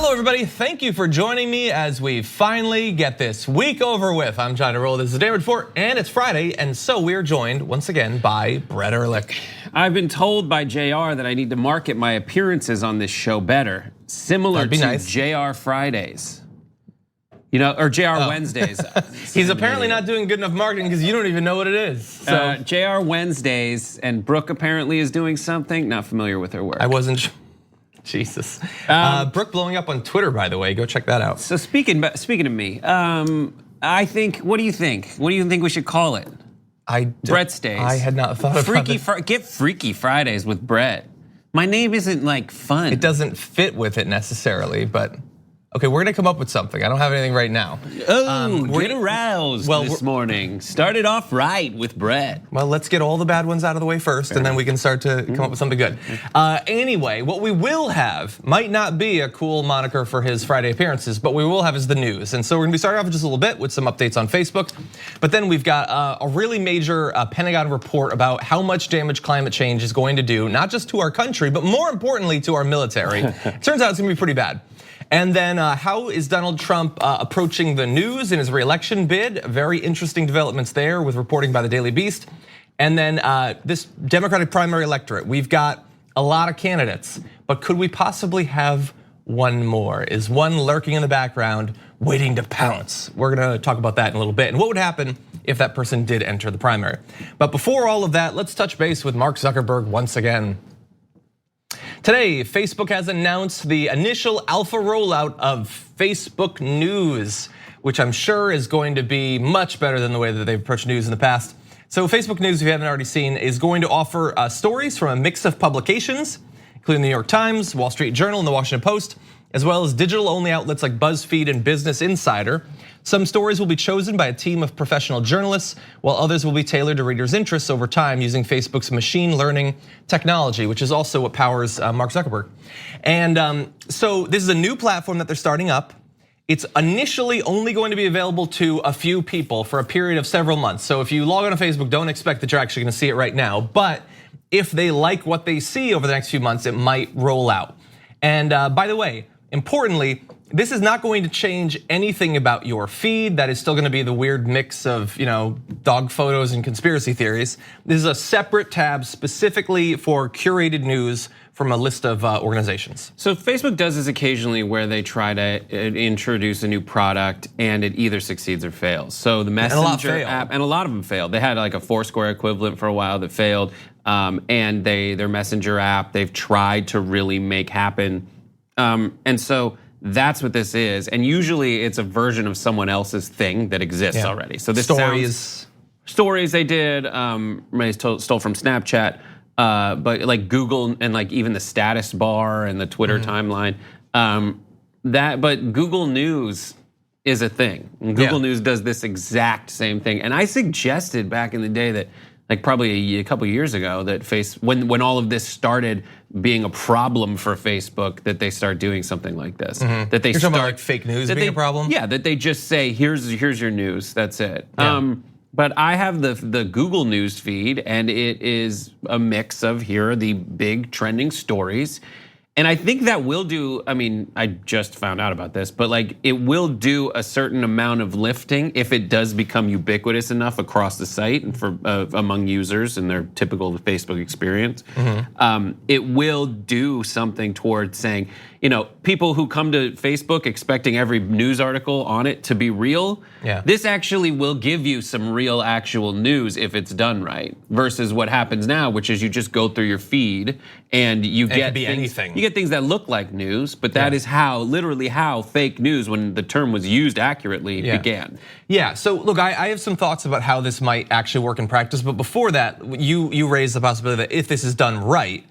Hello everybody, thank you for joining me as we finally get this week over with. I'm John DeRoll, this is the Daily Report, and it's Friday, and so we're joined once again by Brett Erlich. I've been told by JR that I need to market my appearances on this show better, similar to nice. JR Fridays. You know, or JR Wednesdays. He's apparently not doing good enough marketing because you don't even know what it is. So JR Wednesdays, and Brooke apparently is doing something. Not familiar with her work. I wasn't. Jesus. Brooke blowing up on Twitter, by the way. Go check that out. So speaking of me, I think. What do you think? What do you think we should call it? Brett's Days. I had not thought about it. Get Freaky Fridays with Brett. My name isn't like fun. It doesn't fit with it necessarily, but. Okay, we're gonna come up with something. I don't have anything right now. Get aroused this morning. Started off right with Brett. Well, let's get all the bad ones out of the way first, and then we can start to come up with something good. Anyway, what we will have might not be a cool moniker for his Friday appearances, but we will have is the news. And so we're gonna be starting off just a little bit with some updates on Facebook, but then we've got a really major Pentagon report about how much damage climate change is going to do, not just to our country, but more importantly to our military. It turns out it's gonna be pretty bad. And then how is Donald Trump approaching the news in his re-election bid? Very interesting developments there with reporting by the Daily Beast. And then this Democratic primary electorate. We've got a lot of candidates, but could we possibly have one more? Is one lurking in the background waiting to pounce? We're gonna talk about that in a little bit. And what would happen if that person did enter the primary? But before all of that, let's touch base with Mark Zuckerberg once again. Today, Facebook has announced the initial alpha rollout of Facebook News, which I'm sure is going to be much better than the way that they've approached news in the past. So Facebook News, if you haven't already seen, is going to offer stories from a mix of publications, including the New York Times, Wall Street Journal, and the Washington Post, as well as digital-only outlets like BuzzFeed and Business Insider. Some stories will be chosen by a team of professional journalists, while others will be tailored to readers' interests over time using Facebook's machine learning technology, which is also what powers Mark Zuckerberg. And so this is a new platform that they're starting up. It's initially only going to be available to a few people for a period of several months. So if you log on to Facebook, don't expect that you're actually gonna see it right now. But if they like what they see over the next few months, it might roll out. And by the way, importantly, this is not going to change anything about your feed. That is still gonna be the weird mix of dog photos and conspiracy theories. This is a separate tab specifically for curated news from a list of organizations. So Facebook does this occasionally where they try to introduce a new product and it either succeeds or fails. So the Messenger app, and a lot of them failed. They had like a Foursquare equivalent for a while that failed, and their Messenger app, they've tried to really make happen. And so that's what this is, and usually it's a version of someone else's thing that exists already. So this stories they did, they stole from Snapchat, but like Google and like even the status bar and the Twitter timeline, but Google News is a thing. Google News does this exact same thing, and I suggested back in the day that, like probably a couple years ago, that when all of this started being a problem for Facebook, that they start doing something like this. That they You're talking about like fake news being a problem? Yeah, that they just say, here's your news, that's it. Yeah. But I have the Google News feed, and it is a mix of here are the big trending stories. And I think that will do, I mean, I just found out about this, but like it will do a certain amount of lifting if it does become ubiquitous enough across the site and for among users and their typical Facebook experience. It will do something towards saying, people who come to Facebook expecting every news article on it to be real, this actually will give you some real actual news if it's done right, versus what happens now, which is you just go through your feed and you get anything. You get things that look like news, but that is literally how fake news, when the term was used accurately, began. Yeah, so look, I have some thoughts about how this might actually work in practice, but before that, you raised the possibility that if this is done right,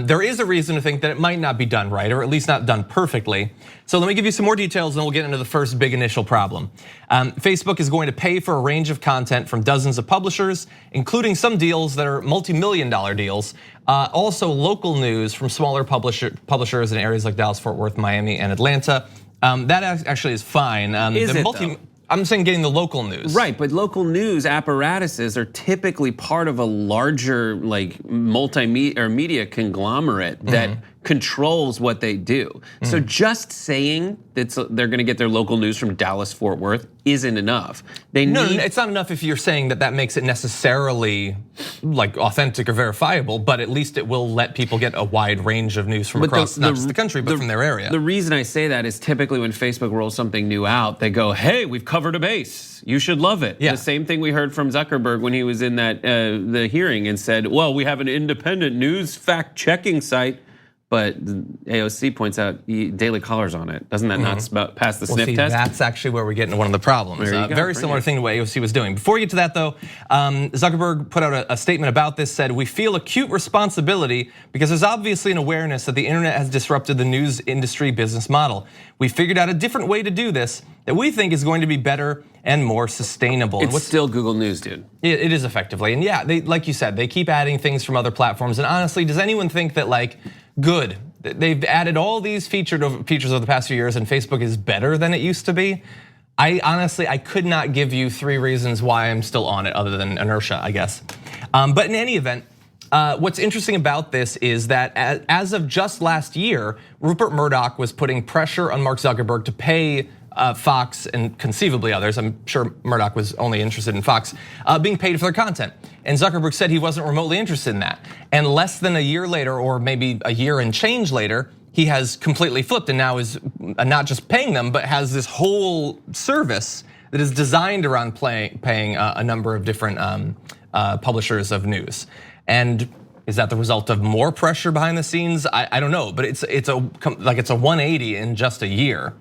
there is a reason to think that it might not be done right, or at least not done perfectly. So let me give you some more details and we'll get into the first big initial problem. Facebook is going to pay for a range of content from dozens of publishers, including some deals that are multi-million-dollar deals. Also local news from smaller publishers in areas like Dallas, Fort Worth, Miami, and Atlanta. That actually is fine. Is it though? I'm saying getting the local news. Right, but local news apparatuses are typically part of a larger like multimedia or media conglomerate that controls what they do. So just saying that they're going to get their local news from Dallas, Fort Worth isn't enough. No, it's not enough if you're saying that makes it necessarily like authentic or verifiable, but at least it will let people get a wide range of news from across not just the country, but from their area. The reason I say that is typically when Facebook rolls something new out, they go, hey, we've covered a base. You should love it. Yeah. The same thing we heard from Zuckerberg when he was in that the hearing and said, well, we have an independent news fact-checking site. But AOC points out Daily Caller's on it. Doesn't that not pass the sniff test? That's actually where we get into one of the problems. Very similar thing to what AOC was doing. Before we get to that though, Zuckerberg put out a statement about this, said, we feel acute responsibility because there's obviously an awareness that the internet has disrupted the news industry business model. We figured out a different way to do this that we think is going to be better and more sustainable. It's still Google News, dude. It is effectively, and yeah, like you said, they keep adding things from other platforms. And honestly, does anyone think that good? They've added all these features over the past few years, and Facebook is better than it used to be. I could not give you 3 reasons why I'm still on it, other than inertia, I guess. But in any event, what's interesting about this is that as of just last year, Rupert Murdoch was putting pressure on Mark Zuckerberg to pay Fox and conceivably others, I'm sure Murdoch was only interested in Fox, being paid for their content. And Zuckerberg said he wasn't remotely interested in that. And less than a year later, or maybe a year and change later, he has completely flipped and now is not just paying them, but has this whole service that is designed around paying a number of different publishers of news. And is that the result of more pressure behind the scenes? I don't know, but it's a 180 in just a year.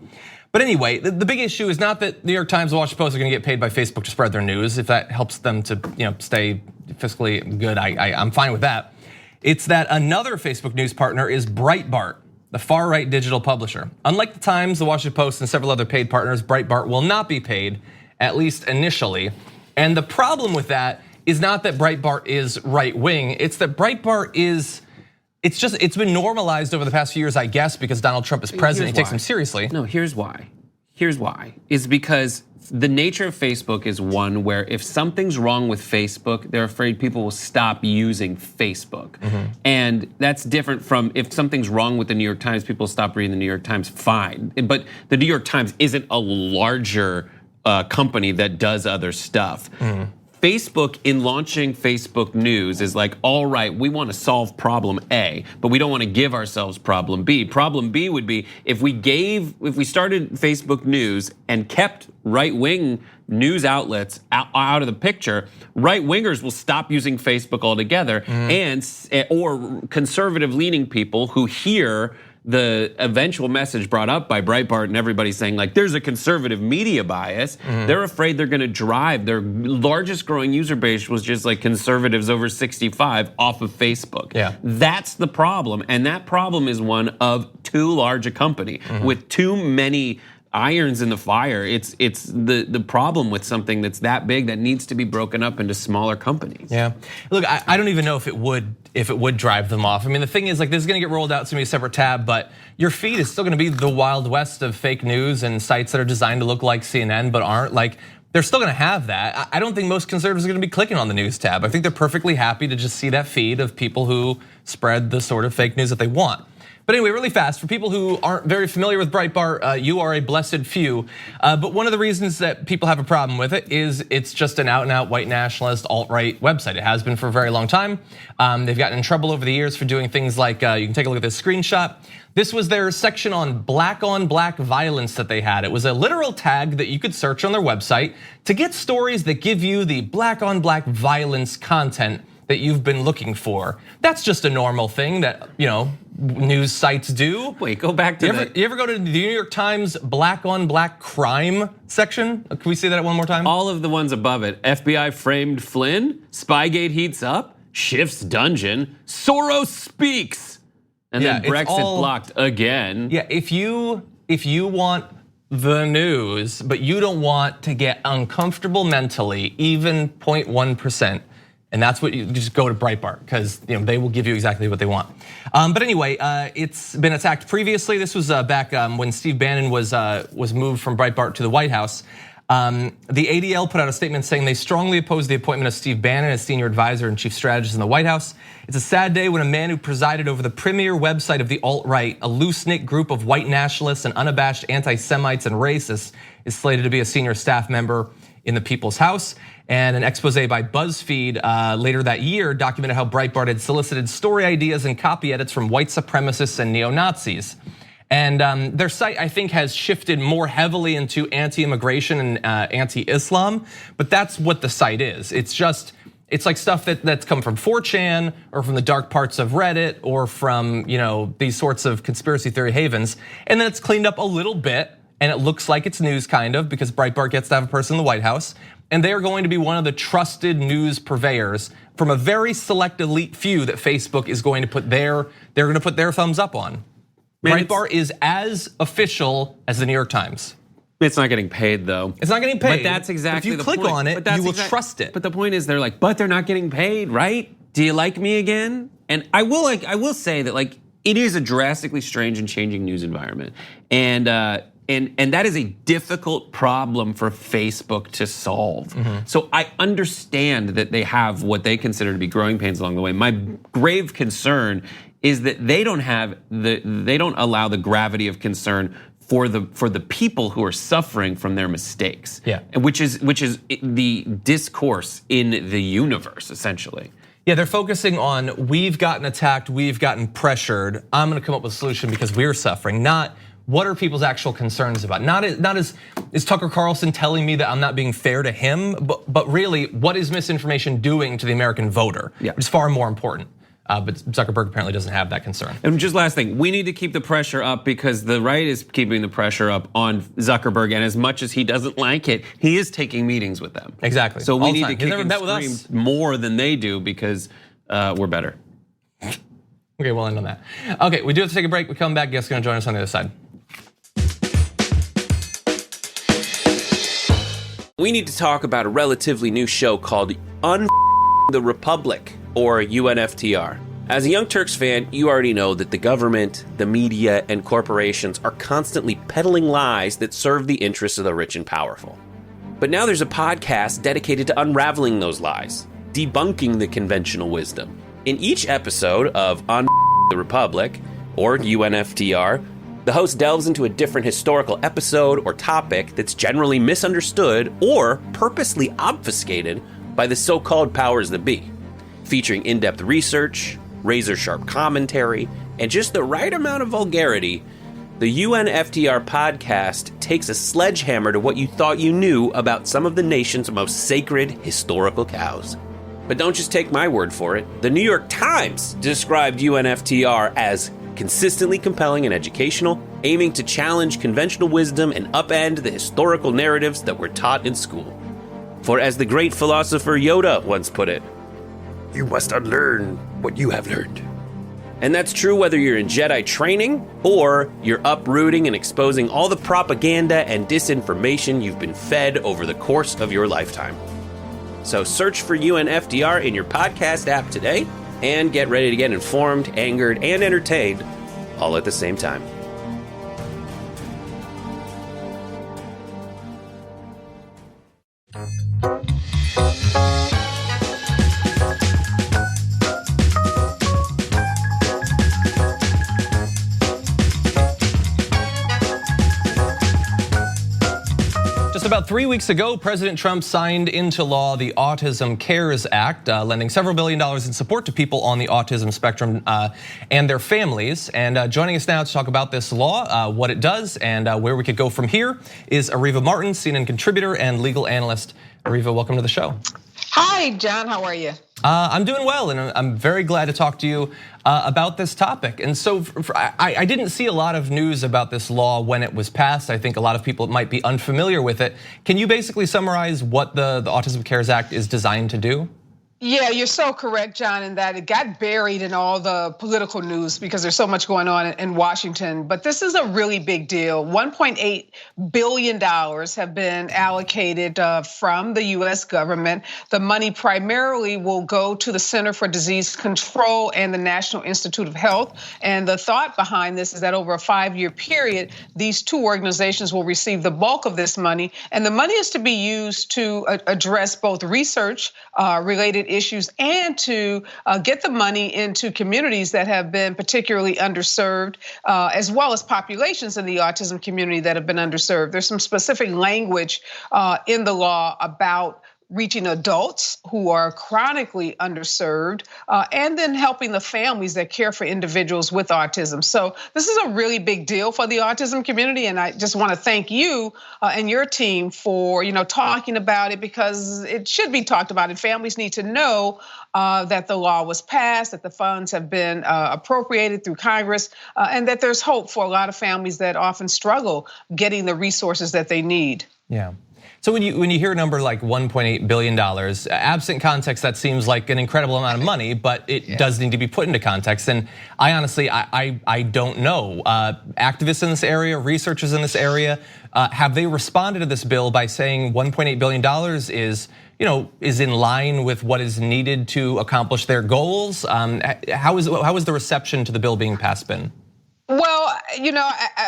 But anyway, the big issue is not that New York Times and Washington Post are going to get paid by Facebook to spread their news. If that helps them to stay fiscally good, I'm fine with that. It's that another Facebook news partner is Breitbart, the far-right digital publisher. Unlike the Times, the Washington Post, and several other paid partners, Breitbart will not be paid, at least initially. And the problem with that is not that Breitbart is right-wing, it's that Breitbart is, it's been normalized over the past few years, I guess, because Donald Trump is president, he takes him seriously. No, here's why. Is because the nature of Facebook is one where if something's wrong with Facebook, they're afraid people will stop using Facebook. And that's different from if something's wrong with the New York Times, people stop reading the New York Times, fine. But the New York Times isn't a larger company that does other stuff. Facebook, in launching Facebook News, is like, all right, we want to solve problem A, but we don't want to give ourselves problem B. Problem B would be if we started Facebook News and kept right-wing news outlets out of the picture, right-wingers will stop using Facebook altogether, or conservative-leaning people who hear the eventual message brought up by Breitbart and everybody saying like there's a conservative media bias, they're afraid they're gonna drive their largest growing user base was just like conservatives over 65 off of Facebook. That's the problem, and that problem is one of too large a company with too many irons in the fire. It's the problem with something that's that big that needs to be broken up into smaller companies. Yeah, look, I don't even know if it would drive them off. I mean, the thing is, like, this is gonna get rolled out to be a separate tab, but your feed is still gonna be the Wild West of fake news and sites that are designed to look like CNN but aren't. Like, they're still gonna have that. I don't think most conservatives are gonna be clicking on the news tab. I think they're perfectly happy to just see that feed of people who spread the sort of fake news that they want. But anyway, really fast, for people who aren't very familiar with Breitbart, you are a blessed few. But one of the reasons that people have a problem with it is it's just an out and out white nationalist alt-right website. It has been for a very long time. They've gotten in trouble over the years for doing things like, you can take a look at this screenshot. This was their section on black violence that they had. It was a literal tag that you could search on their website to get stories that give you the black on black violence content that you've been looking for. That's just a normal thing that, news sites do. Wait, go back to you ever go to the New York Times black on black crime section? Can we say that one more time? All of the ones above it. FBI framed Flynn, Spygate heats up, Schiff's dungeon, Soros speaks, and then Brexit blocked again. Yeah, if you want the news, but you don't want to get uncomfortable mentally, even 0.1%, and that's what you just go to Breitbart, because they will give you exactly what they want. But anyway, it's been attacked previously. This was back when Steve Bannon was moved from Breitbart to the White House. The ADL put out a statement saying they strongly oppose the appointment of Steve Bannon as senior advisor and chief strategist in the White House. It's a sad day when a man who presided over the premier website of the alt-right, a loose-knit group of white nationalists and unabashed anti-Semites and racists, is slated to be a senior staff member in the People's House. And an expose by BuzzFeed later that year documented how Breitbart had solicited story ideas and copy edits from white supremacists and neo-Nazis. And their site, I think, has shifted more heavily into anti-immigration and anti-Islam, but that's what the site is. It's like stuff that's come from 4chan or from the dark parts of Reddit or from these sorts of conspiracy theory havens, and then it's cleaned up a little bit, and it looks like it's news kind of because Breitbart gets to have a person in the White House, and they are going to be one of the trusted news purveyors from a very select elite few that Facebook is going to put they're going to put their thumbs up on. Breitbart is as official as the New York Times. It's not getting paid though. It's not getting paid. But that's exactly the point. If you click on it, you will trust it. But the point is they're like, but they're not getting paid, right? Do you like me again? And I will say that it is a drastically strange and changing news environment. And that is a difficult problem for Facebook to solve. So I understand that they have what they consider to be growing pains along the way. My grave concern is that they don't allow the gravity of concern for the people who are suffering from their mistakes. Yeah. Which is the discourse in the universe, essentially. Yeah, they're focusing on we've gotten attacked, we've gotten pressured. I'm going to come up with a solution because we're suffering, not what are people's actual concerns about? Not as is Tucker Carlson telling me that I'm not being fair to him, but really what is misinformation doing to the American voter? Yeah. Which is far more important. But Zuckerberg apparently doesn't have that concern. And just last thing, we need to keep the pressure up because the right is keeping the pressure up on Zuckerberg, and as much as he doesn't like it, he is taking meetings with them. Exactly. So we need to kick and scream more than they do because we're better. Okay, we'll end on that. Okay, we do have to take a break. We come back. Guest's gonna join us on the other side. We need to talk about a relatively new show called the Republic, or UNFTR. As a Young Turks fan, you already know that the government, the media, and corporations are constantly peddling lies that serve the interests of the rich and powerful. But now there's a podcast dedicated to unraveling those lies, debunking the conventional wisdom. In each episode of the Republic, or UNFTR, the host delves into a different historical episode or topic that's generally misunderstood or purposely obfuscated by the so-called powers that be. Featuring in-depth research, razor-sharp commentary, and just the right amount of vulgarity, the UNFTR podcast takes a sledgehammer to what you thought you knew about some of the nation's most sacred historical cows. But don't just take my word for it. The New York Times described UNFTR as consistently compelling and educational, aiming to challenge conventional wisdom and upend the historical narratives that were taught in school. For as the great philosopher Yoda once put it, you must unlearn what you have learned. And that's true whether you're in Jedi training or you're uprooting and exposing all the propaganda and disinformation you've been fed over the course of your lifetime. So search for UNFTR in your podcast app today and get ready to get informed, angered, and entertained all at the same time. About 3 weeks ago, President Trump signed into law the Autism Cares Act, lending several $1 billion in support to people on the autism spectrum and their families. And joining us now to talk about this law, what it does, and where we could go from here is Areva Martin, CNN contributor and legal analyst. Areva, welcome to the show. Hi, John, how are you? I'm doing well, and I'm very glad to talk to you about this topic. And so I didn't see a lot of news about this law when it was passed. I think a lot of people might be unfamiliar with it. Can you basically summarize what the Autism Cares Act is designed to do? Yeah, you're so correct, John, in that it got buried in all the political news because there's so much going on in Washington. But this is a really big deal. $1.8 billion have been allocated from the US government. The money primarily will go to the Center for Disease Control and the National Institute of Health. And the thought behind this is that over a 5-year period, these two organizations will receive the bulk of this money. And the money is to be used to address both research related issues and to get the money into communities that have been particularly underserved, as well as populations in the autism community that have been underserved. There's some specific language in the law about reaching adults who are chronically underserved, and then helping the families that care for individuals with autism. So this is a really big deal for the autism community, and I just want to thank you and your team for talking about it, because it should be talked about, and families need to know that the law was passed, that the funds have been appropriated through Congress, and that there's hope for a lot of families that often struggle getting the resources that they need. Yeah. So when you hear a number like $1.8 billion, absent context, that seems like an incredible amount of money, but it does need to be put into context. And I honestly, I don't know. Activists in this area, researchers in this area, have they responded to this bill by saying $1.8 billion is in line with what is needed to accomplish their goals? How is the reception to the bill being passed been? Well,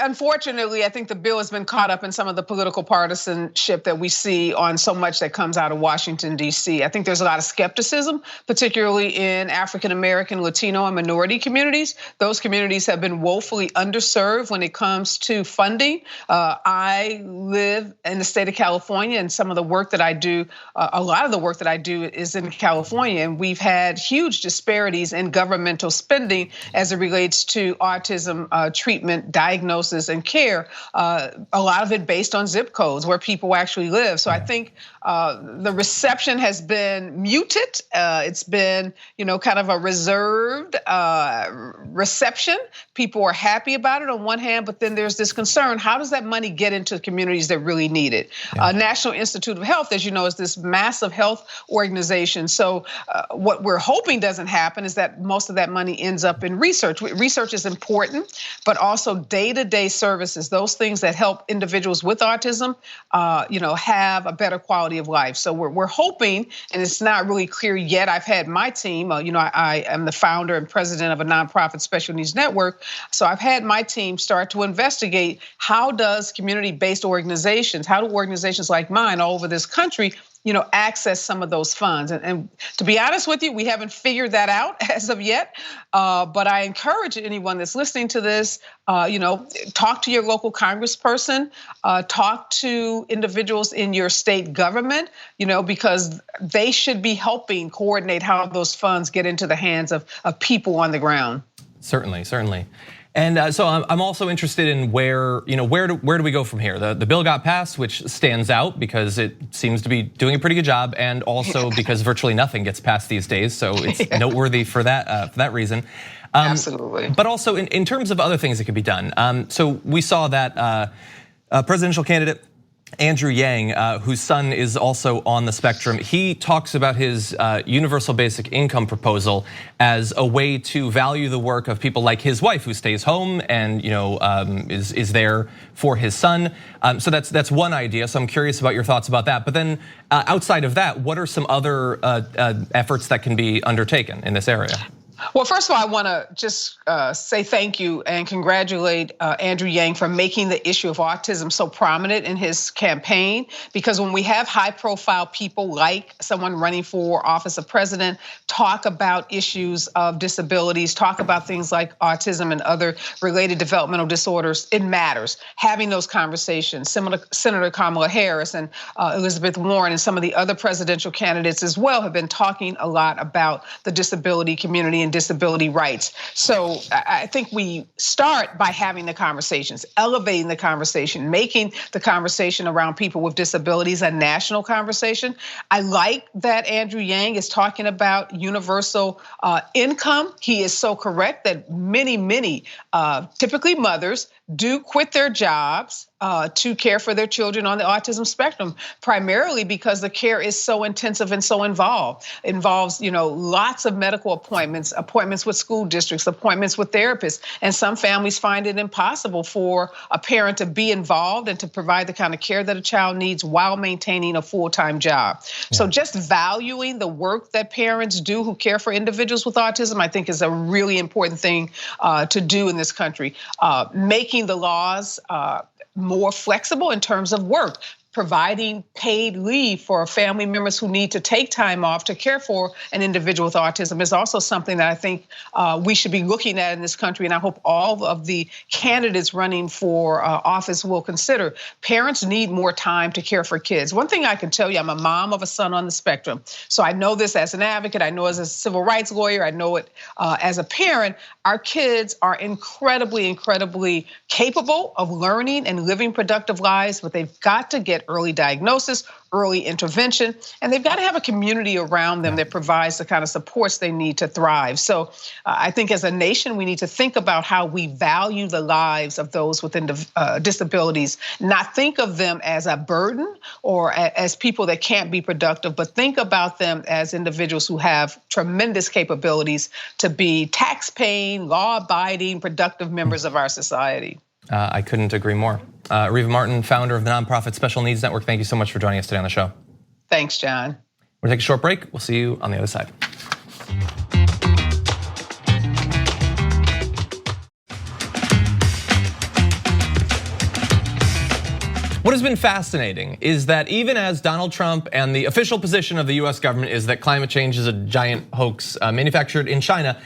unfortunately, I think the bill has been caught up in some of the political partisanship that we see on so much that comes out of Washington, D.C. I think there's a lot of skepticism, particularly in African American, Latino, and minority communities. Those communities have been woefully underserved when it comes to funding. I live in the state of California, and some of the work that I do, a lot of the work that I do is in California, and we've had huge disparities in governmental spending as it relates to autism treatment, diagnosis, and care, a lot of it based on zip codes where people actually live. So I think the reception has been muted. It's been, kind of a reserved reception. People are happy about it on one hand, but then there's this concern: how does that money get into communities that really need it? Yeah. National Institute of Health, as you know, is this massive health organization. So what we're hoping doesn't happen is that most of that money ends up in research. Research is important, but also day-to-day services, those things that help individuals with autism, have a better quality of life. So we're hoping, and it's not really clear yet. I've had my team, I am the founder and president of a nonprofit special needs network. So I've had my team start to investigate how does community-based organizations, how do organizations like mine all over this country access some of those funds. And to be honest with you, we haven't figured that out as of yet. But I encourage anyone that's listening to this, talk to your local congressperson, talk to individuals in your state government, because they should be helping coordinate how those funds get into the hands of people on the ground. Certainly. And so I'm also interested in where do we go from here? The bill got passed, which stands out because it seems to be doing a pretty good job, and also because virtually nothing gets passed these days, so it's noteworthy for that reason. Absolutely. But also in terms of other things that could be done. So we saw that presidential candidate Andrew Yang, whose son is also on the spectrum, he talks about his universal basic income proposal as a way to value the work of people like his wife, who stays home and is there for his son. So that's one idea. So I'm curious about your thoughts about that. But then outside of that, what are some other efforts that can be undertaken in this area? Well, first of all, I want to just say thank you and congratulate Andrew Yang for making the issue of autism so prominent in his campaign. Because when we have high-profile people like someone running for office of president talk about issues of disabilities, talk about things like autism and other related developmental disorders, it matters. Having those conversations, Senator Kamala Harris and Elizabeth Warren and some of the other presidential candidates as well have been talking a lot about the disability community and disability rights. So I think we start by having the conversations, elevating the conversation, making the conversation around people with disabilities a national conversation. I like that Andrew Yang is talking about universal income. He is so correct that many, typically mothers, do quit their jobs to care for their children on the autism spectrum, primarily because the care is so intensive and so involved. It involves, lots of medical appointments, appointments with school districts, appointments with therapists. And some families find it impossible for a parent to be involved and to provide the kind of care that a child needs while maintaining a full-time job. Yeah. So just valuing the work that parents do who care for individuals with autism, I think is a really important thing to do in this country. Making the laws more flexible in terms of work, providing paid leave for family members who need to take time off to care for an individual with autism is also something that I think we should be looking at in this country. And I hope all of the candidates running for office will consider. Parents need more time to care for kids. One thing I can tell you, I'm a mom of a son on the spectrum. So I know this as an advocate. I know as a civil rights lawyer. I know it as a parent. Our kids are incredibly, incredibly capable of learning and living productive lives, but they've got to get early diagnosis, early intervention, and they've got to have a community around them that provides the kind of supports they need to thrive. So I think as a nation, we need to think about how we value the lives of those with disabilities, not think of them as a burden or as people that can't be productive, but think about them as individuals who have tremendous capabilities to be tax-paying, law-abiding, productive members of our society. I couldn't agree more. Areva Martin, founder of the nonprofit Special Needs Network, thank you so much for joining us today on the show. Thanks, John. We're gonna take a short break. We'll see you on the other side. What has been fascinating is that even as Donald Trump and the official position of the US government is that climate change is a giant hoax manufactured in China,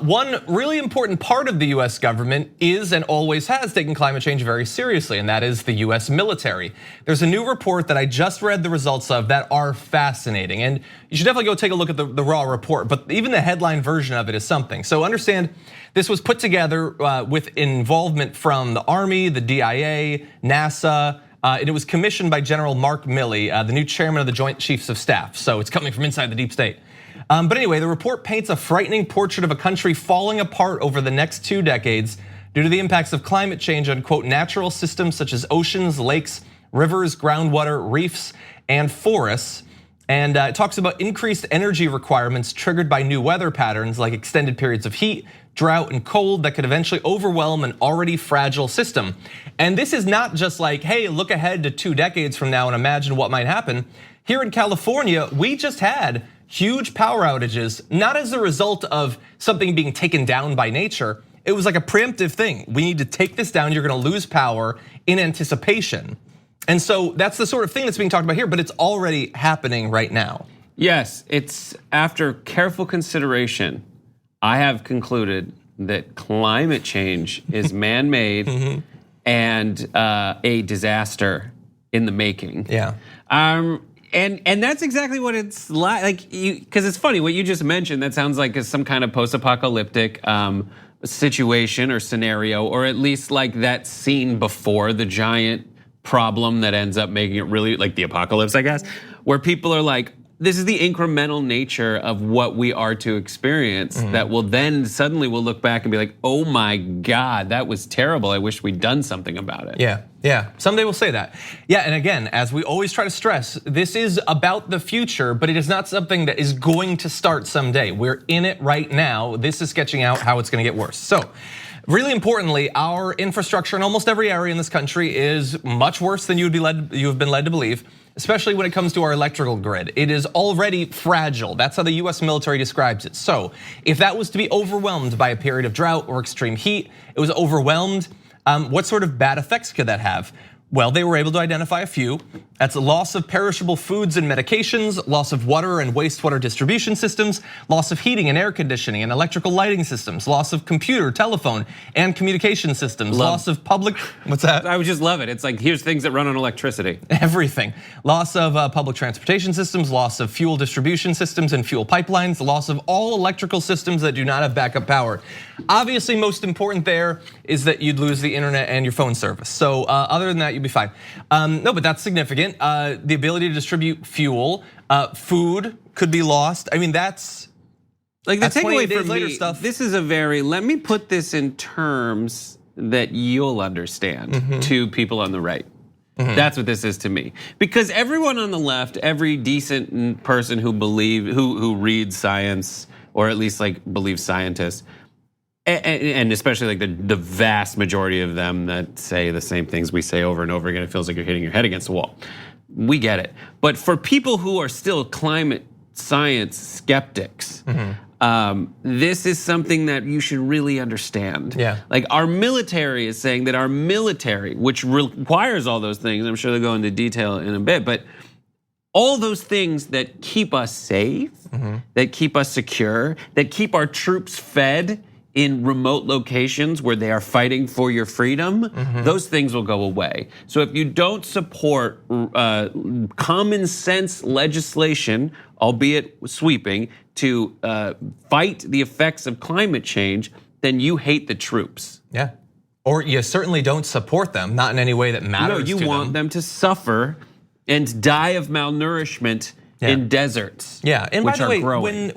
one really important part of the US government is and always has taken climate change very seriously, and that is the US military. There's a new report that I just read the results of that are fascinating, and you should definitely go take a look at the raw report, but even the headline version of it is something. So understand, this was put together with involvement from the Army, the DIA, NASA, and it was commissioned by General Mark Milley, the new chairman of the Joint Chiefs of Staff. So it's coming from inside the deep state. But anyway, the report paints a frightening portrait of a country falling apart over the next 2 decades due to the impacts of climate change on, quote, natural systems such as oceans, lakes, rivers, groundwater, reefs, and forests. And it talks about increased energy requirements triggered by new weather patterns like extended periods of heat, drought, and cold that could eventually overwhelm an already fragile system. And this is not just like, hey, look ahead to 2 decades from now and imagine what might happen. Here in California, we just had huge power outages, not as a result of something being taken down by nature. It was like a preemptive thing. We need to take this down, you're gonna lose power in anticipation. And so that's the sort of thing that's being talked about here, but it's already happening right now. Yes, it's after careful consideration, I have concluded that climate change is man-made and a disaster in the making. Yeah. And that's exactly what it's like, because it's funny what you just mentioned. That sounds like some kind of post-apocalyptic situation or scenario, or at least like that scene before the giant problem that ends up making it really like the apocalypse, I guess, where people are like, this is the incremental nature of what we are to experience that will then suddenly we'll look back and be like, oh my God, that was terrible. I wish we'd done something about it. Yeah, someday we'll say that. Yeah, and again, as we always try to stress, this is about the future, but it is not something that is going to start someday. We're in it right now. This is sketching out how it's gonna get worse. So, really importantly, our infrastructure in almost every area in this country is much worse than you have been led to believe, especially when it comes to our electrical grid. It is already fragile. That's how the US military describes it. So if that was to be overwhelmed by a period of drought or extreme heat, it was overwhelmed, what sort of bad effects could that have? Well, they were able to identify a few. That's a loss of perishable foods and medications, loss of water and wastewater distribution systems, loss of heating and air conditioning and electrical lighting systems, loss of computer, telephone, and communication systems, loss of public, what's that? I would just love it. It's like, here's things that run on electricity. Everything. Loss of public transportation systems, loss of fuel distribution systems and fuel pipelines, loss of all electrical systems that do not have backup power. Obviously, most important there is that you'd lose the internet and your phone service. So other than that, you'd be fine. No, but that's significant. The ability to distribute fuel, food could be lost. I mean, that's like the takeaway for me. Stuff. This is a very, let me put this in terms that you'll understand to people on the right. That's what this is to me. Because everyone on the left, every decent person who reads science, or at least like believes scientists, and especially like the vast majority of them that say the same things we say over and over again, it feels like you're hitting your head against the wall. We get it. But for people who are still climate science skeptics, this is something that you should really understand. Yeah. Like our military is saying that our military, which requires all those things, I'm sure they'll go into detail in a bit, but all those things that keep us safe, that keep us secure, that keep our troops fed in remote locations where they are fighting for your freedom, those things will go away. So if you don't support common sense legislation, albeit sweeping, to fight the effects of climate change, then you hate the troops. Yeah, or you certainly don't support them, not in any way that matters to them. No, you want them to suffer and die of malnourishment in deserts. Yeah, and which by the way, growing.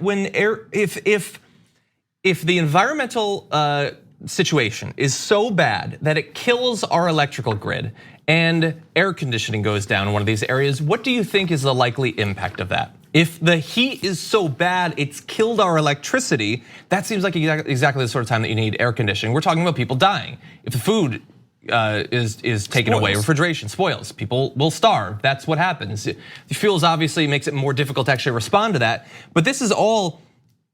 If the environmental situation is so bad that it kills our electrical grid and air conditioning goes down in one of these areas, what do you think is the likely impact of that? If the heat is so bad it's killed our electricity, that seems like exactly the sort of time that you need air conditioning. We're talking about people dying. If the food is taken away, refrigeration spoils, people will starve. That's what happens. The fuels obviously makes it more difficult to actually respond to that. But this is all,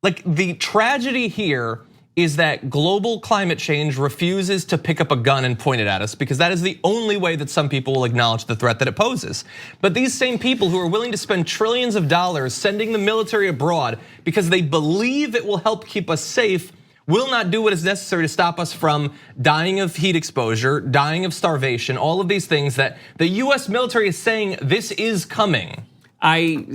like, the tragedy here is that global climate change refuses to pick up a gun and point it at us, because that is the only way that some people will acknowledge the threat that it poses. But these same people who are willing to spend trillions of dollars sending the military abroad because they believe it will help keep us safe will not do what is necessary to stop us from dying of heat exposure, dying of starvation, all of these things that the US military is saying this is coming. I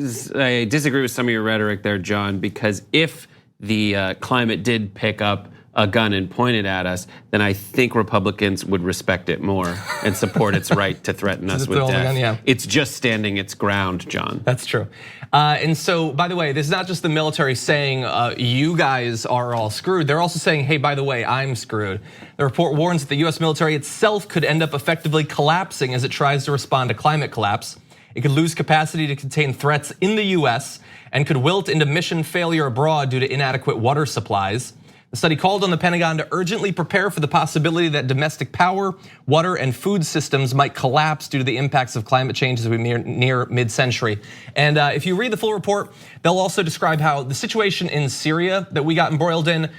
disagree with some of your rhetoric there, John, because if the climate did pick up a gun and point it at us, then I think Republicans would respect it more and support its right to threaten us with death. It's just standing its ground, John. That's true. And so, by the way, this is not just the military saying you guys are all screwed. They're also saying, hey, by the way, I'm screwed. The report warns that the US military itself could end up effectively collapsing as it tries to respond to climate collapse. It could lose capacity to contain threats in the US and could wilt into mission failure abroad due to inadequate water supplies. The study called on the Pentagon to urgently prepare for the possibility that domestic power, water, and food systems might collapse due to the impacts of climate change as we near mid-century. And if you read the full report, they'll also describe how the situation in Syria that we got embroiled in,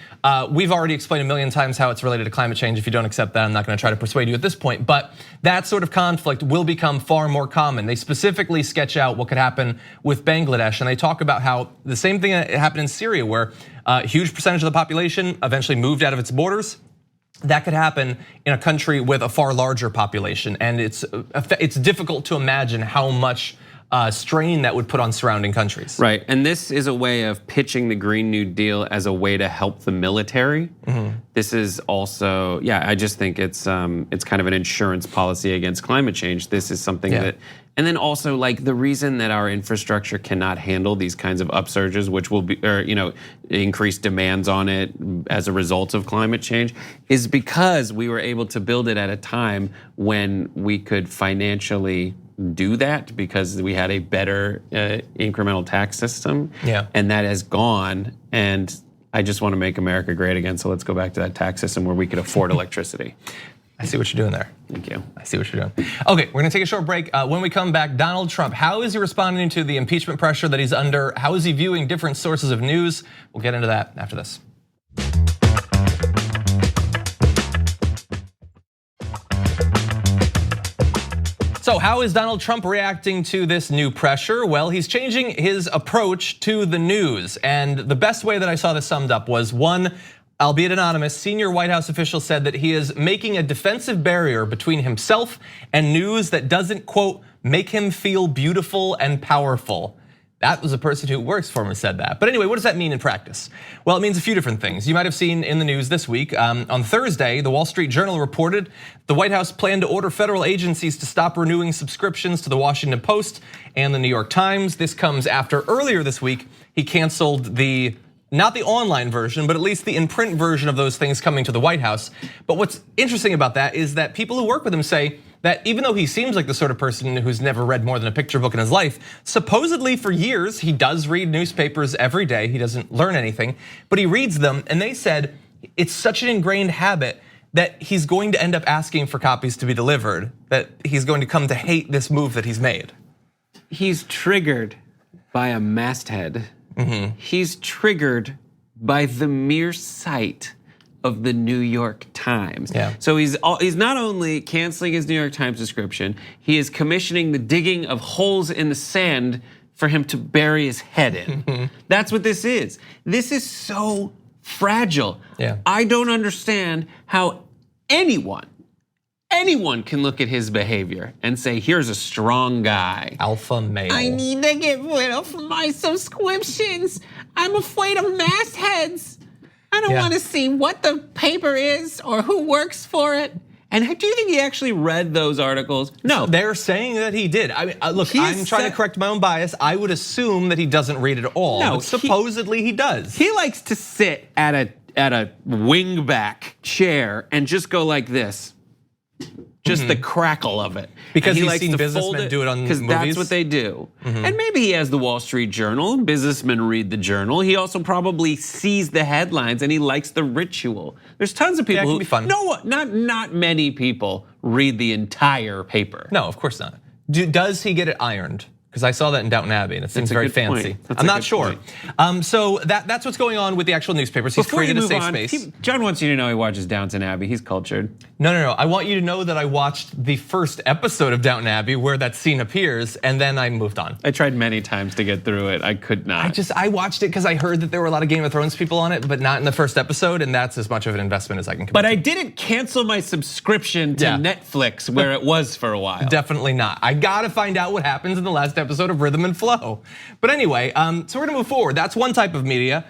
we've already explained a million times how it's related to climate change. If you don't accept that, I'm not gonna try to persuade you at this point, but that sort of conflict will become far more common. They specifically sketch out what could happen with Bangladesh, and they talk about how the same thing that happened in Syria, where a huge percentage of the population eventually moved out of its borders. That could happen in a country with a far larger population, and it's difficult to imagine how much strain that would put on surrounding countries. Right, and this is a way of pitching the Green New Deal as a way to help the military. This is also, I just think it's kind of an insurance policy against climate change. This is something that, and then also like the reason that our infrastructure cannot handle these kinds of upsurges, which will be, increase demands on it as a result of climate change, is because we were able to build it at a time when we could financially do that because we had a better incremental tax system. And that has gone, and I just want to make America great again, so let's go back to that tax system where we could afford electricity. I see what you're doing there. Thank you. I see what you're doing. Okay, we're gonna take a short break. When we come back, Donald Trump, how is he responding to the impeachment pressure that he's under? How is he viewing different sources of news? We'll get into that after this. So how is Donald Trump reacting to this new pressure? Well, he's changing his approach to the news. And the best way that I saw this summed up was one, albeit anonymous, senior White House official said that he is making a defensive barrier between himself and news that doesn't, quote, make him feel beautiful and powerful. That was a person who works for him who said that. But anyway, what does that mean in practice? Well, it means a few different things. You might have seen in the news this week. On Thursday, the Wall Street Journal reported the White House planned to order federal agencies to stop renewing subscriptions to the Washington Post and the New York Times. This comes after earlier this week, he canceled the not the online version, but at least the in-print version of those things coming to the White House. But what's interesting about that is that people who work with him say that even though he seems like the sort of person who's never read more than a picture book in his life, supposedly for years he does read newspapers every day. He doesn't learn anything, but he reads them, and they said it's such an ingrained habit that he's going to end up asking for copies to be delivered, that he's going to come to hate this move that he's made. He's triggered by a masthead. He's triggered by the mere sight of the New York Times. So he's not only canceling his New York Times subscription, he is commissioning the digging of holes in the sand for him to bury his head in. That's what this is. This is so fragile. I don't understand how anyone can look at his behavior and say, here's a strong guy. Alpha male. I need to get rid of my subscriptions. I'm afraid of mastheads. I don't want to see what the paper is or who works for it. And do you think he actually read those articles? No. They're saying that he did. I mean, look, I'm trying to correct my own bias. I would assume that he doesn't read it all. No, but supposedly he does. He likes to sit at a wingback chair and just go like this. Just the crackle of it. Because he's seen businessmen do it on movies? Because that's what they do. And maybe he has the Wall Street Journal. Businessmen read the Journal. He also probably sees the headlines and he likes the ritual. There's tons of people who, be fun. Not many people read the entire paper. No, of course not. Does he get it ironed? Because I saw that in Downton Abbey and it seems very fancy. I'm not sure. So that's what's going on with the actual newspapers. He's created a safe space. John wants you to know he watches Downton Abbey. He's cultured. No. I want you to know that I watched the first episode of Downton Abbey where that scene appears, and then I moved on. I tried many times to get through it. I could not. I watched it because I heard that there were a lot of Game of Thrones people on it, but not in the first episode, and that's as much of an investment as I can commit. But I didn't cancel my subscription to Netflix where it was for a while. Definitely not. I gotta find out what happens in the last episode of Rhythm and Flow. But anyway, so we're gonna move forward. That's one type of media,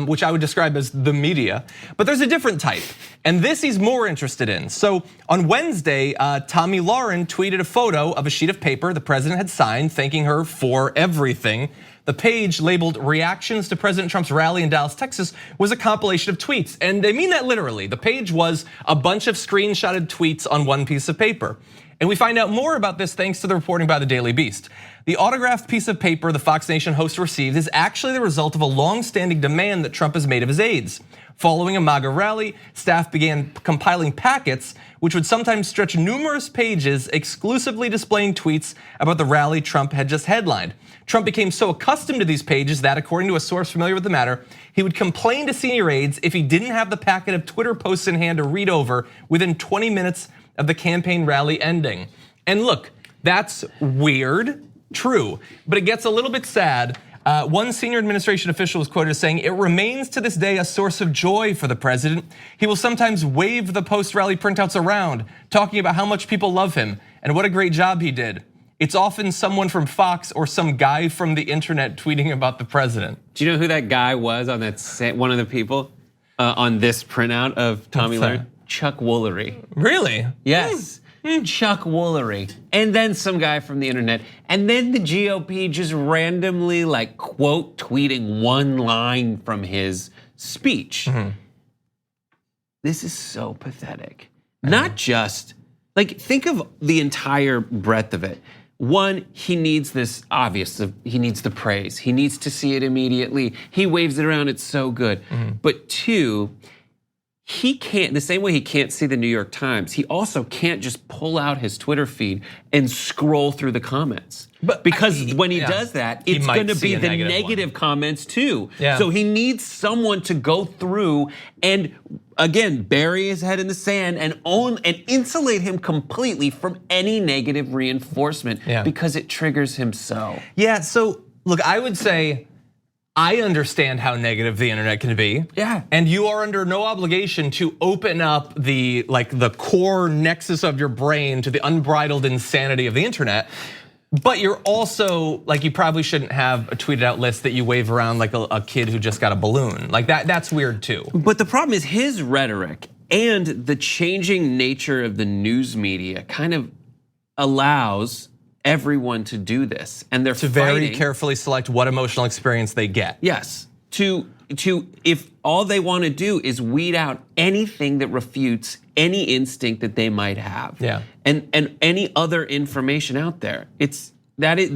which I would describe as the media. But there's a different type, and this he's more interested in. So on Wednesday, Tomi Lahren tweeted a photo of a sheet of paper the president had signed, thanking her for everything. The page labeled "Reactions to President Trump's Rally in Dallas, Texas" was a compilation of tweets, and they mean that literally. The page was a bunch of screenshotted tweets on one piece of paper. And we find out more about this thanks to the reporting by the Daily Beast. The autographed piece of paper the Fox Nation host received is actually the result of a long-standing demand that Trump has made of his aides. Following a MAGA rally, staff began compiling packets which would sometimes stretch numerous pages exclusively displaying tweets about the rally Trump had just headlined. Trump became so accustomed to these pages that, according to a source familiar with the matter, he would complain to senior aides if he didn't have the packet of Twitter posts in hand to read over within 20 minutes of the campaign rally ending. And look, that's weird, true, but it gets a little bit sad. One senior administration official was quoted as saying, "It remains to this day a source of joy for the president. He will sometimes wave the post-rally printouts around, talking about how much people love him and what a great job he did. It's often someone from Fox or some guy from the internet tweeting about the president." Do you know who that guy was on that one of the people on this printout of Tomi Lahren? Chuck Woolery. Really? Yes. Chuck Woolery. And then some guy from the internet. And then the GOP just randomly quote tweeting one line from his speech. This is so pathetic. Not just, think of the entire breadth of it. One, he needs this obvious, he needs the praise. He needs to see it immediately. He waves it around, it's so good. But two, he can't, the same way he can't see the New York Times, he also can't just pull out his Twitter feed and scroll through the comments. Because when he does that, it's gonna be the negative comments too. So he needs someone to go through and, again, bury his head in the sand and insulate him completely from any negative reinforcement because it triggers him so. Yeah, so look, I would say, I understand how negative the internet can be. And you are under no obligation to open up the core nexus of your brain to the unbridled insanity of the internet. But you're also, you probably shouldn't have a tweeted out list that you wave around like a kid who just got a balloon. That's weird too. But the problem is his rhetoric and the changing nature of the news media kind of allows everyone to do this, and they're to very carefully select what emotional experience they get. Yes, to if all they want to do is weed out anything that refutes any instinct that they might have, and any other information out there. He's able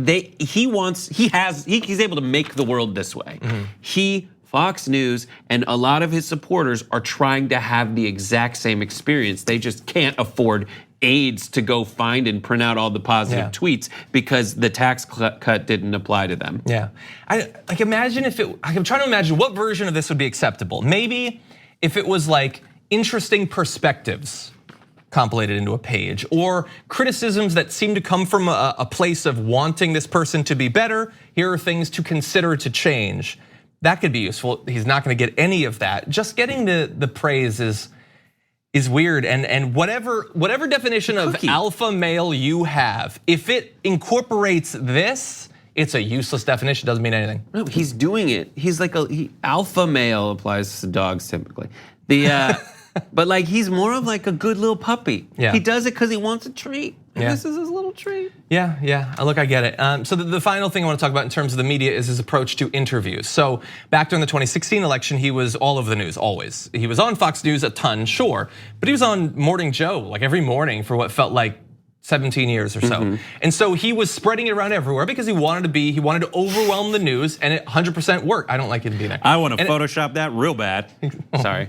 to make the world this way. Fox News and a lot of his supporters are trying to have the exact same experience. They just can't afford aides to go find and print out all the positive tweets because the tax cut didn't apply to them. Imagine if I'm trying to imagine what version of this would be acceptable. Maybe if it was like interesting perspectives compilated into a page, or criticisms that seem to come from a place of wanting this person to be better. Here are things to consider to change. That could be useful. He's not going to get any of that. Just getting the praise is weird, and whatever definition of alpha male you have, if it incorporates this, it's a useless definition. Doesn't mean anything. No, he's doing it. He's like alpha male applies to dogs typically. But like he's more of like a good little puppy. He does it because he wants a treat. This is his little treat. Yeah. Look, I get it. So the final thing I want to talk about in terms of the media is his approach to interviews. So back during the 2016 election, he was all over the news, always. He was on Fox News a ton, sure, but he was on Morning Joe like every morning for what felt like 17 years or so. And so he was spreading it around everywhere because he wanted to overwhelm the news, and it 100% worked. I don't like it to be there. I want to Photoshop that real bad. Sorry.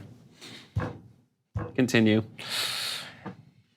Continue.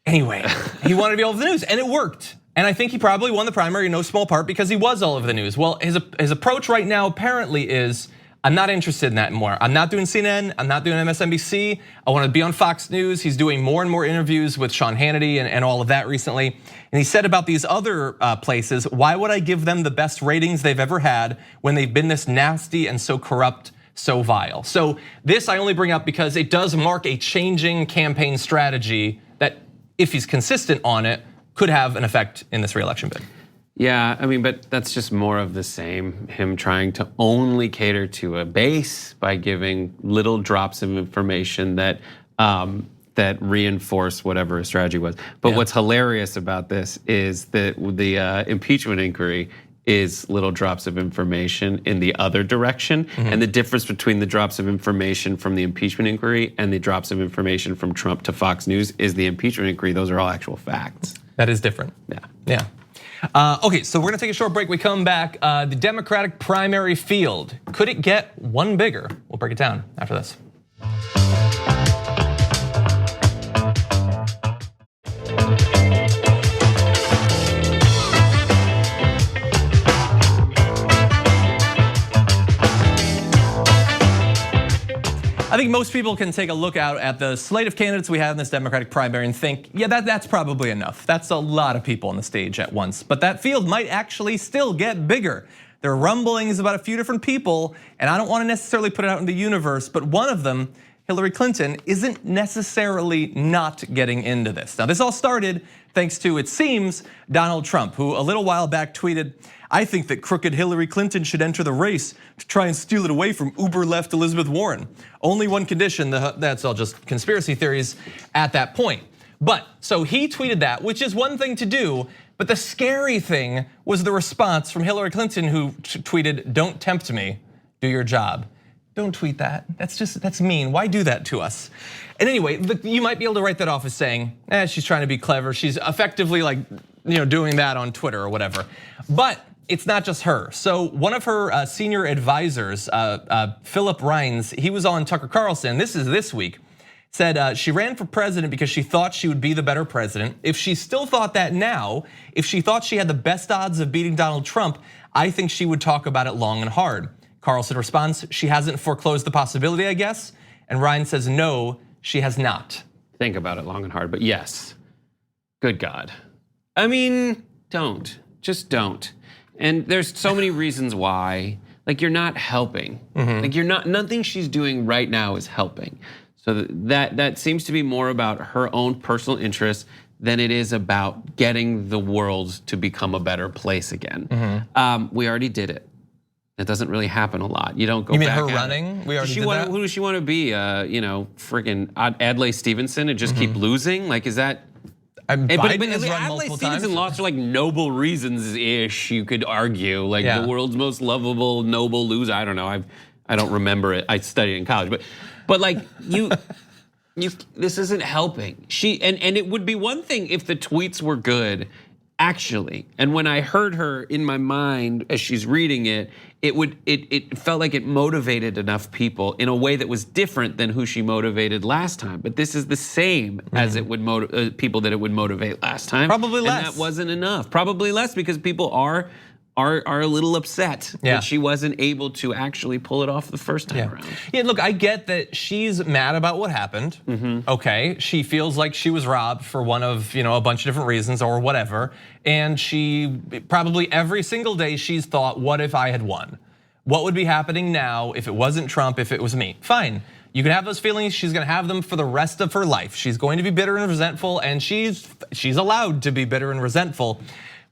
Anyway, he wanted to be all over the news, and it worked. And I think he probably won the primary in no small part because he was all over the news. Well, his approach right now apparently is, I'm not interested in that anymore. I'm not doing CNN, I'm not doing MSNBC. I want to be on Fox News. He's doing more and more interviews with Sean Hannity and all of that recently. And he said about these other places, why would I give them the best ratings they've ever had when they've been this nasty and so corrupt, so vile? So this I only bring up because it does mark a changing campaign strategy that, if he's consistent on it, could have an effect in this re-election bid. Yeah, I mean, but that's just more of the same. Him trying to only cater to a base by giving little drops of information that reinforce whatever his strategy was. But what's hilarious about this is that the impeachment inquiry is little drops of information in the other direction. And the difference between the drops of information from the impeachment inquiry and the drops of information from Trump to Fox News is the impeachment inquiry. Those are all actual facts. That is different. Yeah. Okay, so we're gonna take a short break. We come back. The Democratic primary field, could it get one bigger? We'll break it down after this. I think most people can take a look out at the slate of candidates we have in this Democratic primary and think, yeah, that's probably enough. That's a lot of people on the stage at once. But that field might actually still get bigger. There are rumblings about a few different people, and I don't want to necessarily put it out in the universe, but one of them, Hillary Clinton, isn't necessarily not getting into this. Now, this all started thanks to, it seems, Donald Trump, who a little while back tweeted, I think that crooked Hillary Clinton should enter the race to try and steal it away from uber-left Elizabeth Warren. Only one condition, that's all just conspiracy theories at that point. But, so he tweeted that, which is one thing to do, but the scary thing was the response from Hillary Clinton, who tweeted, don't tempt me, do your job. Don't tweet that, that's mean, why do that to us? And anyway, you might be able to write that off as saying, she's trying to be clever, she's effectively like, doing that on Twitter or whatever. But it's not just her. So one of her senior advisors, Philip Rines, he was on Tucker Carlson, this is this week, said she ran for president because she thought she would be the better president. If she still thought that now, if she thought she had the best odds of beating Donald Trump, I think she would talk about it long and hard. Carlson responds, she hasn't foreclosed the possibility, I guess. And Ryan says, no, she has not. Think about it long and hard, but yes, good God. I mean, just don't. And there's so many reasons why, like you're not helping. Like nothing she's doing right now is helping. So that seems to be more about her own personal interests than it is about getting the world to become a better place again. We already did it. That doesn't really happen a lot. You don't go back. You mean her running? We already did that? Who does she want to be? Freaking Adlai Stevenson and just keep losing? Like, is that? Biden has run Adlai multiple Stevenson times. lost for like noble reasons-ish, you could argue. Like the world's most lovable, noble loser. I don't know. I don't remember it. I studied in college, but like this isn't helping. And it would be one thing if the tweets were good, actually. And when I heard her in my mind as she's reading it, it felt like it motivated enough people in a way that was different than who she motivated last time. But this is the same as it would people that it would motivate last time. Probably less. And that wasn't enough. Probably less because people are a little upset that she wasn't able to actually pull it off the first time around. Yeah, look, I get that she's mad about what happened. Okay, she feels like she was robbed for one of a bunch of different reasons or whatever, and she probably every single day she's thought, what if I had won? What would be happening now if it wasn't Trump, if it was me? Fine. You can have those feelings. She's going to have them for the rest of her life. She's going to be bitter and resentful, and she's allowed to be bitter and resentful.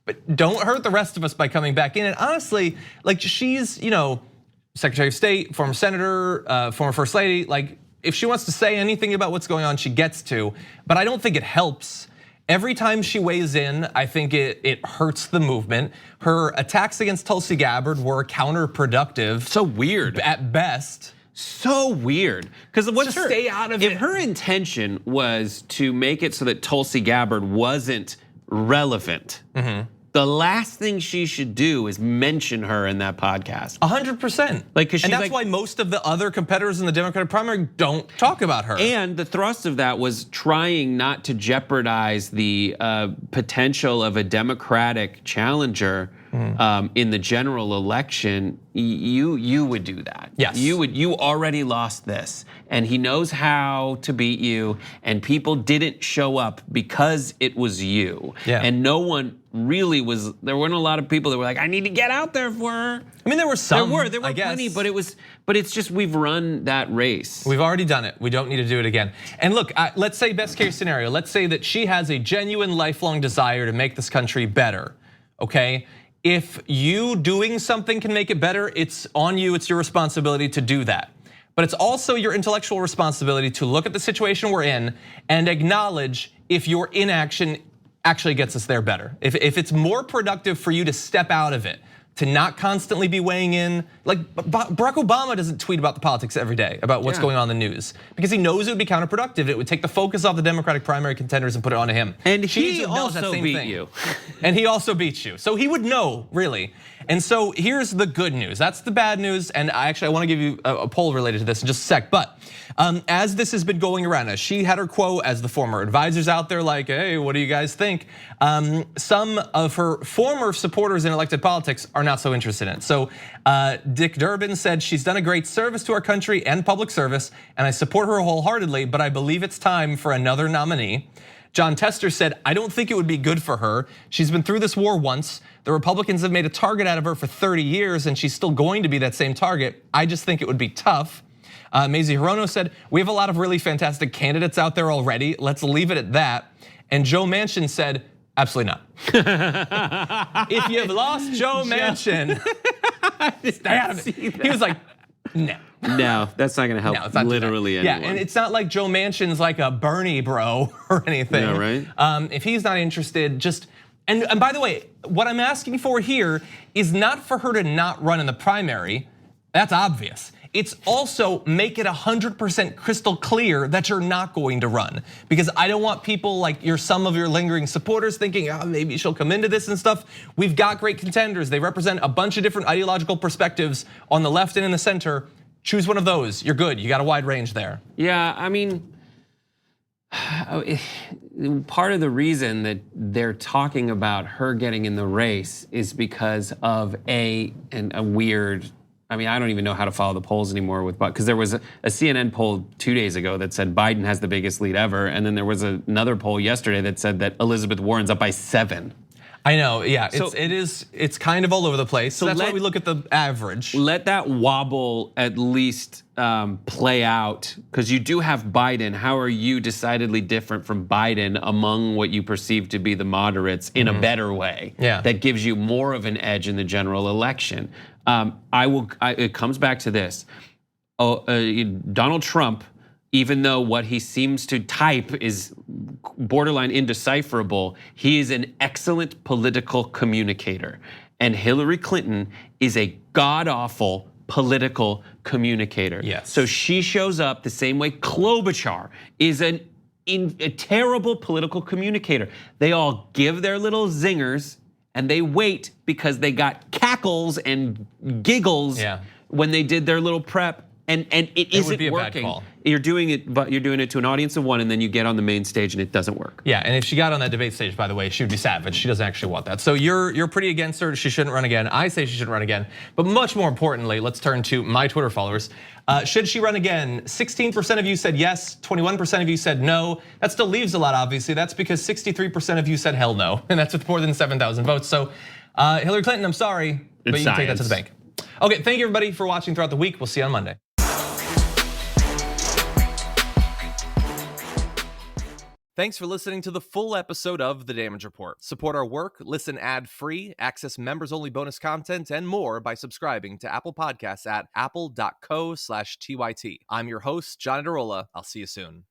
But don't hurt the rest of us by coming back in. And honestly, like she's, Secretary of State, former senator, former first lady. Like if she wants to say anything about what's going on, she gets to. But I don't think it helps. Every time she weighs in, I think it hurts the movement. Her attacks against Tulsi Gabbard were counterproductive. So weird at best. So weird, because stay out of it. If her intention was to make it so that Tulsi Gabbard wasn't relevant, the last thing she should do is mention her in that podcast. 100%. And that's why most of the other competitors in the Democratic primary don't talk about her. And the thrust of that was trying not to jeopardize the potential of a Democratic challenger in the general election. You would do that. Yes. You already lost this, and he knows how to beat you. And people didn't show up because it was you. Yeah. And no one really was. There weren't a lot of people that were like, I need to get out there for her. I mean, there were some. There were plenty, but it's just we've run that race. We've already done it. We don't need to do it again. And look, let's say best case scenario. Let's say that she has a genuine lifelong desire to make this country better. Okay. If you doing something can make it better, it's on you, it's your responsibility to do that. But it's also your intellectual responsibility to look at the situation we're in and acknowledge if your inaction actually gets us there better. If it's more productive for you to step out of it, to not constantly be weighing in. Like Barack Obama doesn't tweet about the politics every day, about what's going on in the news, because he knows it would be counterproductive. It would take the focus off the Democratic primary contenders and put it onto him. And he also beat you. And he also beats you. So he would know, really. And so here's the good news. That's the bad news. And I want to give you a poll related to this in just a sec. But as this has been going around, as she had her quote, as the former advisors out there like, hey, what do you guys think? Some of her former supporters in elected politics are not so interested in it. So Dick Durbin said, she's done a great service to our country and public service, and I support her wholeheartedly, but I believe it's time for another nominee. John Tester said, I don't think it would be good for her. She's been through this war once. The Republicans have made a target out of her for 30 years, and she's still going to be that same target. I just think it would be tough. Mazie Hirono said, we have a lot of really fantastic candidates out there already. Let's leave it at that. And Joe Manchin said, absolutely not. If you've lost Joe Manchin, stay out of it. He was like, no. No, that's not gonna help literally anyone. Yeah, and it's not like Joe Manchin's like a Bernie bro or anything. Yeah, right. If he's not interested, just, and by the way, what I'm asking for here is not for her to not run in the primary. That's obvious. It's also make it 100% crystal clear that you're not going to run. Because I don't want people like some of your lingering supporters thinking, oh, maybe she'll come into this and stuff. We've got great contenders. They represent a bunch of different ideological perspectives on the left and in the center. Choose one of those, you're good, you got a wide range there. Yeah, I mean, part of the reason that they're talking about her getting in the race is because of a weird, I mean, I don't even know how to follow the polls anymore because there was a CNN poll 2 days ago that said Biden has the biggest lead ever, and then there was another poll yesterday that said that Elizabeth Warren's up by 7. I know, yeah, it's kind of all over the place. So that's why we look at the average. Let that wobble at least play out, because you do have Biden. How are you decidedly different from Biden among what you perceive to be the moderates in a better way? Yeah. That gives you more of an edge in the general election. It comes back to this. Donald Trump, even though what he seems to type is borderline indecipherable, he is an excellent political communicator. And Hillary Clinton is a god-awful political communicator. Yes. So she shows up the same way Klobuchar is a terrible political communicator. They all give their little zingers and they wait because they got cackles and giggles when they did their little prep. And it isn't working. You're doing it, but you're doing it to an audience of one, and then you get on the main stage and it doesn't work. Yeah, and if she got on that debate stage, by the way, she would be savage. She doesn't actually want that. So you're pretty against her. She shouldn't run again. I say she shouldn't run again. But much more importantly, let's turn to my Twitter followers. Should she run again? 16% of you said yes, 21% of you said no. That still leaves a lot, obviously. That's because 63% of you said hell no, and that's with more than 7,000 votes. So Hillary Clinton, I'm sorry, but you can take that to the bank. Okay, thank you everybody for watching throughout the week. We'll see you on Monday. Thanks for listening to the full episode of The Damage Report. Support our work, listen ad-free, access members-only bonus content, and more by subscribing to Apple Podcasts at apple.co/TYT. I'm your host, John Adarola. I'll see you soon.